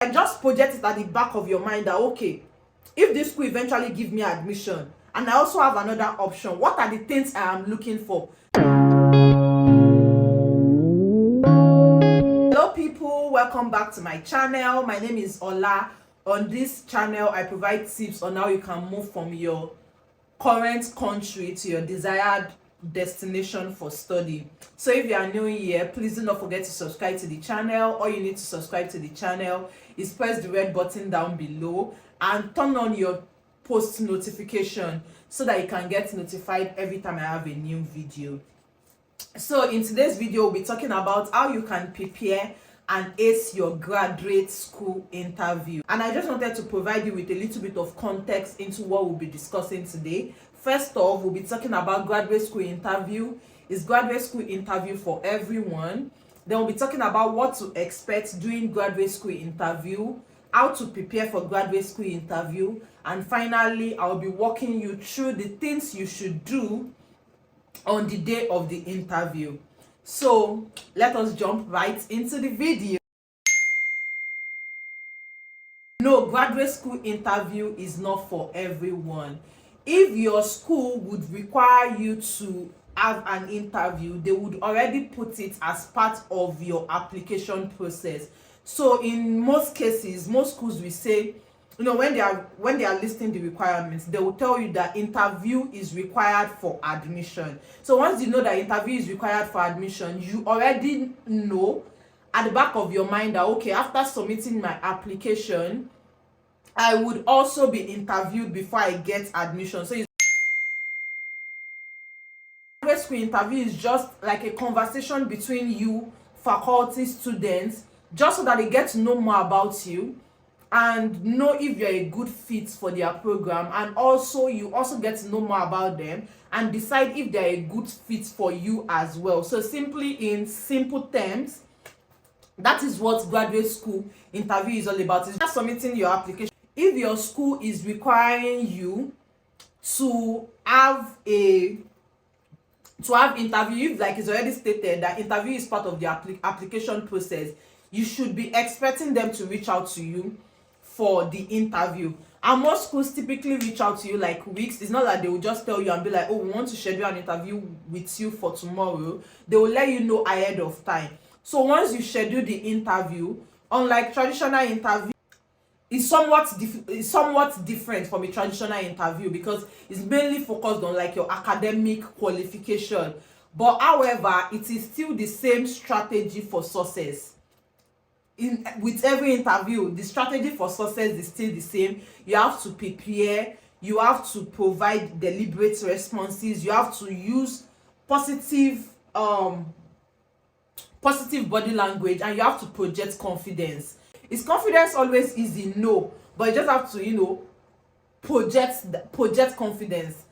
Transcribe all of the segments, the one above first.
And just project it at the back of your mind that, okay, if this school eventually give me admission and I also have another option, what are the things I am looking for? Hello people, welcome back to my channel. My name is Ola. On this channel I provide tips on how you can move from your current country to your desired destination for study. So if you are new here, please do not forget to subscribe to the channel. All you need to subscribe to the channel is press the red button down below and turn on your post notification so that you can get notified every time I have a new video. So in today's video, we'll be talking about how you can prepare and ace your graduate school interview. And I just wanted to provide you with a little bit of context into what we'll be discussing today. First off, we'll be talking about graduate school interview. Is graduate school interview for everyone? Then we'll be talking about what to expect during graduate school interview, how to prepare for graduate school interview, and finally, I'll be walking you through the things you should do on the day of the interview. So let us jump right into the video. No, graduate school interview is not for everyone. If your school would require you to have an interview, they would already put it as part of your application process. So in most cases, most schools will say, when they are listing the requirements, they will tell you that interview is required for admission. So once you know that interview is required for admission, you already know at the back of your mind that, okay, after submitting my application, I would also be interviewed before I get admission. So graduate school interview is just like a conversation between you, faculty, students, just so that they get to know more about you and know if you're a good fit for their program, and also you also get to know more about them and decide if they're a good fit for you as well. So simply, in simple terms, that is what graduate school interview is all about. It's just submitting your application. If your school is requiring you to have interview, if like it's already stated that interview is part of the application process, you should be expecting them to reach out to you for the interview. And most schools typically reach out to you like weeks. It's not like they will just tell you and be like, oh, we want to schedule an interview with you for tomorrow. They will let you know ahead of time. So once you schedule the interview, unlike traditional interview, it's somewhat different from a traditional interview because it's mainly focused on like your academic qualification. But however, it is still the same strategy for success. With every interview, the strategy for success is still the same. You have to prepare, you have to provide deliberate responses, you have to use positive body language, and you have to project confidence. Is confidence always easy? No, but you just have to project confidence.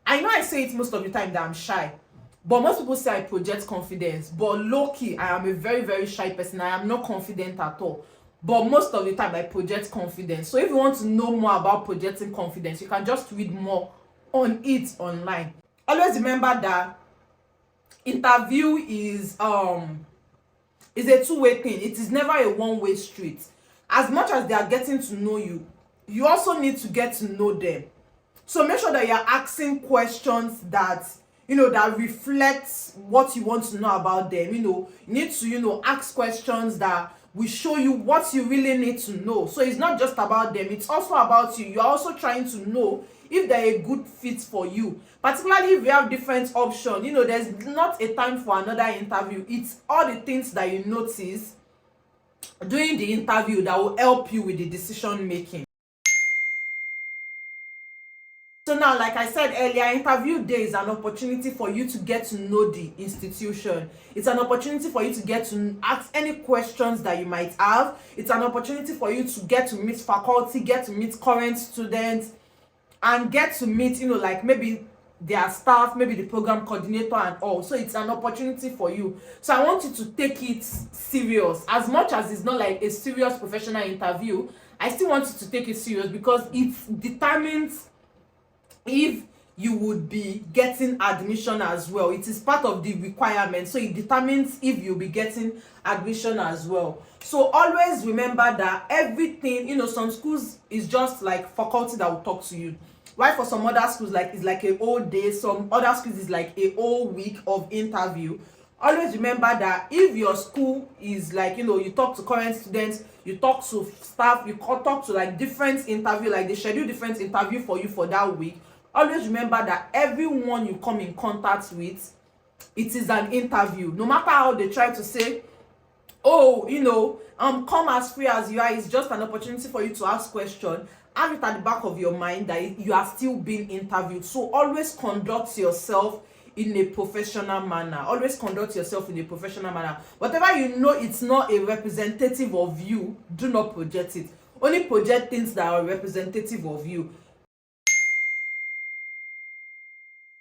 I know I say it most of the time that I'm shy, but most people say I project confidence, but low-key I am a very, very shy person. I am not confident at all, but most of the time I project confidence. So if you want to know more about projecting confidence, you can just read more on it online. Always remember that interview is a two-way thing. It is never a one-way street. As much as they are getting to know you, you also need to get to know them. So make sure that you're asking questions that that reflects what you want to know about them. You need to ask questions that will show you what you really need to know. So it's not just about them, it's also about you. You're also trying to know if they're a good fit for you, particularly if you have different options. There's not a time for another interview. It's all the things that you notice during the interview that will help you with the decision making. So now, like I said earlier, interview day is an opportunity for you to get to know the institution. It's an opportunity for you to get to ask any questions that you might have. It's an opportunity for you to get to meet faculty, get to meet current students, and get to meet, like maybe their staff, maybe the program coordinator and all. So it's an opportunity for you. So I want you to take it serious. As much as it's not like a serious professional interview, I still want you to take it serious because it determines if you would be getting admission as well. It is part of the requirement, so it determines if you'll be getting admission as well. So always remember that everything, some schools is just like faculty that will talk to you, while for some other schools like it's like a whole day, some other schools is like a whole week of interview. Always remember that if your school is like, you talk to current students, you talk to staff, you talk to like different interview, like they schedule different interview for you for that week. Always remember that everyone you come in contact with, it is an interview. No matter how they try to say, oh, come as free as you are, it's just an opportunity for you to ask questions. Have it at the back of your mind that you are still being interviewed. So always conduct yourself in a professional manner. Always conduct yourself in a professional manner. Whatever you know it's not a representative of you, do not project it. Only project things that are representative of you.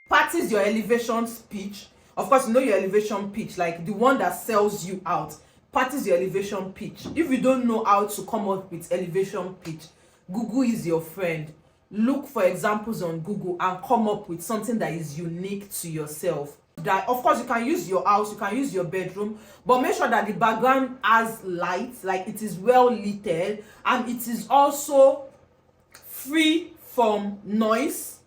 Practice your elevation speech. Of course, you know your elevation pitch, like the one that sells you out. Practice your elevation pitch. If you don't know how to come up with elevation pitch, Google is your friend. Look for examples on Google and come up with something that is unique to yourself. That, of course, you can use your house, you can use your bedroom, but make sure that the background has light, like it is well lit, and it is also free from noise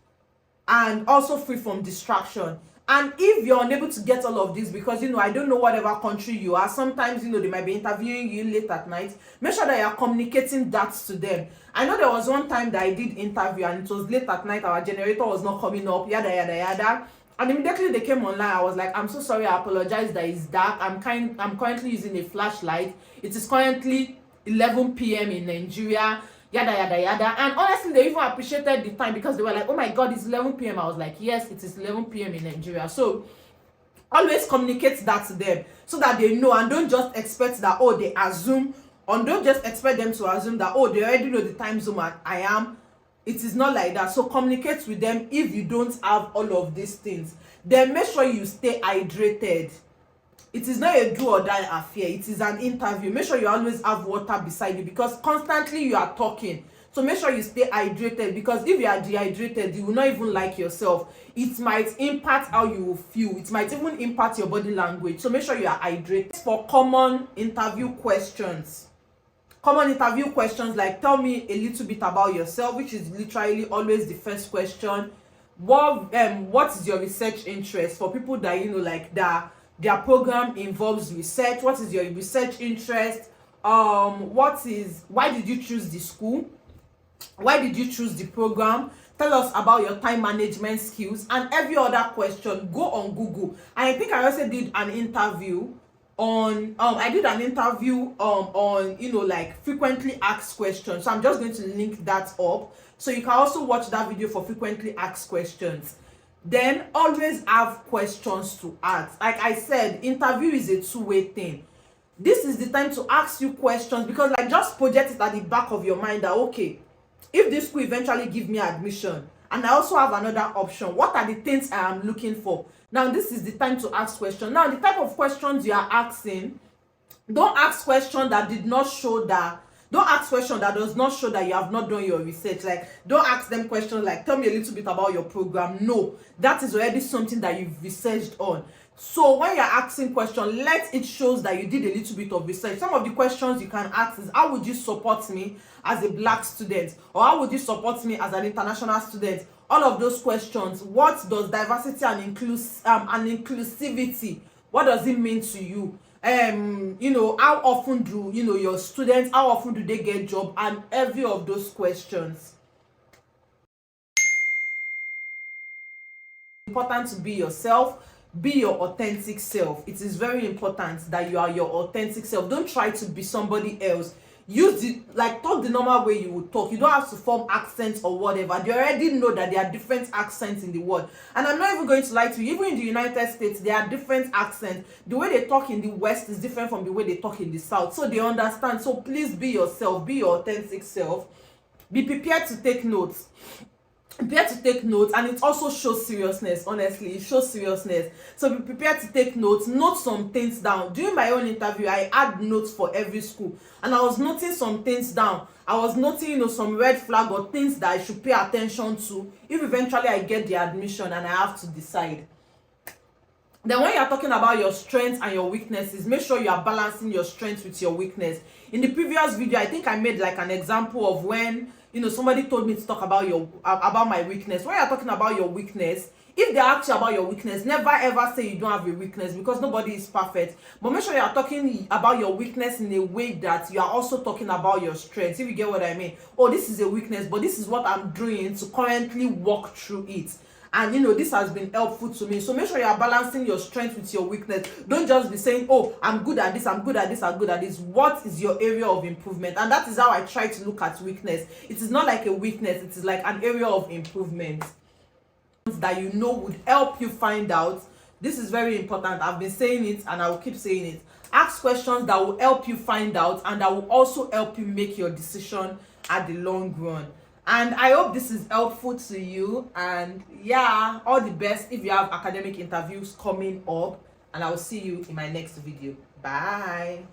and also free from distraction. And if you're unable to get all of this, because I don't know whatever country you are, sometimes they might be interviewing you late at night, make sure that you're communicating that to them. I know there was one time that I did interview and it was late at night, our generator was not coming up, yada yada yada, and immediately they came online. I was like, I'm so sorry, I apologize that it's dark, I'm currently using a flashlight, it is currently 11 p.m. in Nigeria, yada yada yada. And honestly, they even appreciated the time because they were like, oh my god, it's 11 p.m. I was like, yes, it is 11 p.m. in Nigeria. So always communicate that to them so that they know, and don't just expect that, they assume, or don't just expect them to assume that, they already know the time zone I am. It is not like that. So communicate with them. If you don't have all of these things, then make sure you stay hydrated. It is not a do or die affair. It is an interview. Make sure you always have water beside you because constantly you are talking. So make sure you stay hydrated, because if you are dehydrated, you will not even like yourself. It might impact how you will feel. It might even impact your body language. So make sure you are hydrated. For common interview questions. Common interview questions like, tell me a little bit about yourself, which is literally always the first question. What is your research interest? For people that like that their program involves research. What is your research interest? Why did you choose the school? Why did you choose the program? Tell us about your time management skills, and every other question. Go on Google. And I think I also did an interview on like frequently asked questions. So I'm just going to link that up so you can also watch that video for frequently asked questions. Then always have questions to ask. Like I said, interview is a two-way thing. This is the time to ask you questions, because like just project it at the back of your mind that, okay, if this school eventually give me admission and I also have another option, what are the things I am looking for? Now this is the time to ask questions. Now the type of questions you are asking, don't ask questions that does not show that you have not done your research. Like, don't ask them questions like, tell me a little bit about your program. No, that is already something that you've researched on. So when you're asking questions, let it shows that you did a little bit of research. Some of the questions you can ask is, how would you support me as a black student? Or how would you support me as an international student? All of those questions. What does diversity and inclusivity, what does it mean to you? How often do your students, how often do they get job, and every of those questions. Important to be yourself. Be your authentic self. It is very important that you are your authentic self. Don't try to be somebody else. Talk the normal way you would talk. You don't have to form accents or whatever. They already know that there are different accents in the world. And I'm not even going to lie to you. Even in the United States, there are different accents. The way they talk in the West is different from the way they talk in the South. So they understand. So please be yourself. Be your authentic self. Be prepared to take notes. prepare to take notes, and it also shows seriousness. Honestly, it shows seriousness. So be prepared to take notes, note some things down. During my own interview, I had notes for every school, and I was noting some things down. I was noting, some red flag or things that I should pay attention to if eventually I get the admission and I have to decide. Then when you're talking about your strengths and your weaknesses, make sure you are balancing your strengths with your weakness. In the previous video, I think I made like an example of when somebody told me to talk about my weakness. When you're talking about your weakness, if they ask you about your weakness, never ever say you don't have a weakness, because nobody is perfect. But make sure you are talking about your weakness in a way that you are also talking about your strengths, if you get what I mean. Oh, this is a weakness, but this is what I'm doing to currently walk through it. And this has been helpful to me. So make sure you are balancing your strength with your weakness. Don't just be saying, oh, I'm good at this, I'm good at this, I'm good at this. What is your area of improvement? And that is how I try to look at weakness. It is not like a weakness, it is like an area of improvement that would help you find out. This is very important. I've been saying it and I will keep saying it. Ask questions that will help you find out, and that will also help you make your decision at the long run. And I hope this is helpful to you. And yeah, all the best if you have academic interviews coming up. And I will see you in my next video. Bye.